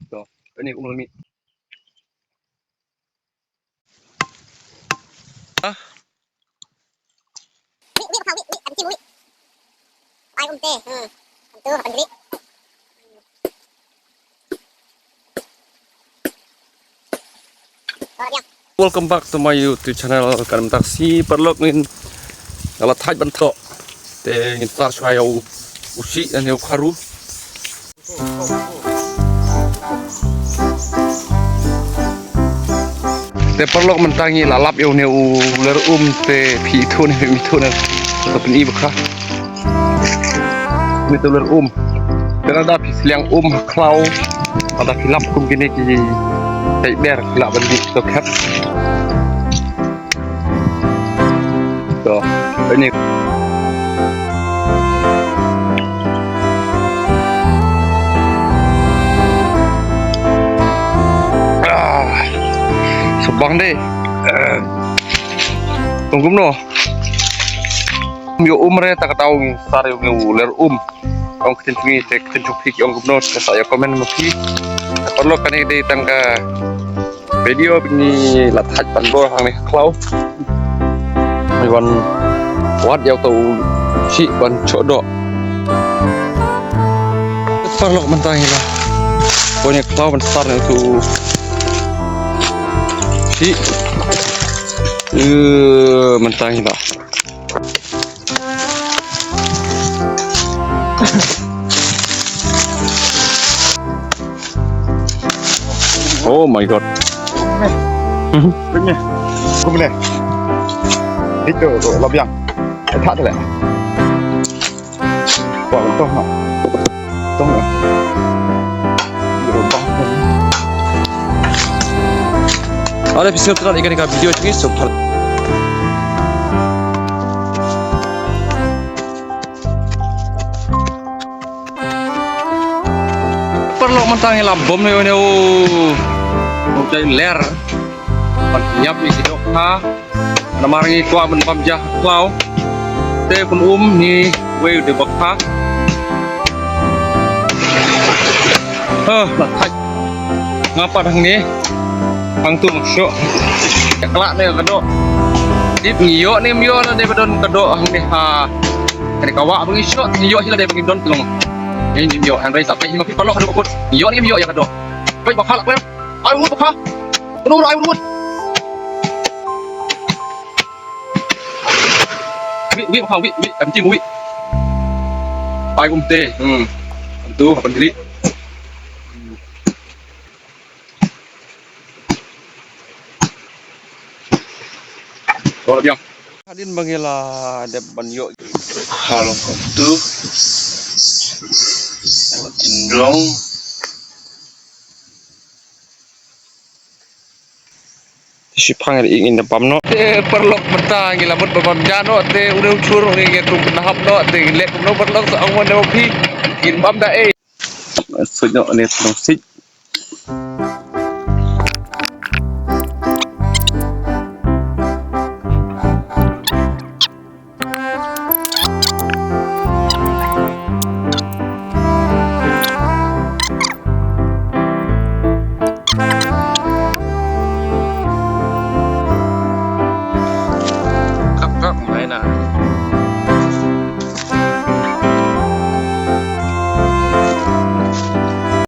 Tuh, ini umur mi. Ah. Wi bakal wi ada cium wi. Ai teh. Itu apa diri? Welcome back to my YouTube channel. Kan taksi perlok min kalau thaj bantok. Te ntar saya usi dan eu karu. Te perlok mentangi lalap eu neu ler te pi tu ne mi tu ne tapi ni bekah. Mi tu ler Dengan ada pi seliang klau ada kilap kum gini ki tai ber kilap bandi to kat. So, ini sebang deh. Tunggu no. Mio umre tak tahu sare uler Ông tin phi te tin phi ông cũng nói ke saya komen mo phi perlu kan ide tangga video ini lat haj panbor hang ni klau mai wan wat yau tau si wan chodok perlu mentang lah punya klau besar itu si mentang lah. Oh my god. Begini. Kumne. Itu labiang. Tak ada lah. Wah, untung nak. Untung lah. Ada bisa terang ikan video ini super. Perlu mentang lah bom ni Jai ler, nyap ni sidok ha, namar ni tua menpam jah klau, te pun ni wei de bakha, lathai, ngapa dah ni, hang tu maksud, kelak ni kadok, dip ngiyok ni mio lah de badon kadok hang ni ha, kene kawak bengi syok, ngiyok hila de bengi don telong, ini mio hang rai sampai hingga pipalok kadok kot, ngiyok ni mio ya kadok, baik bakha lah Ayo bakha. Penuh ayo urut. Wi bakha wi anjing wi. Pai kum teh. Tentu apa diri. Kalau biang. Hadin bangila ada banyo. Kalau tu. Cindong. Si panggil ingin dapam no. Te perlok mentang gila mut babam jano te udah ucur ni ke kum nahap no te lek kum no perlok sa angwan no pi kin bam da e. Sujno ni sik.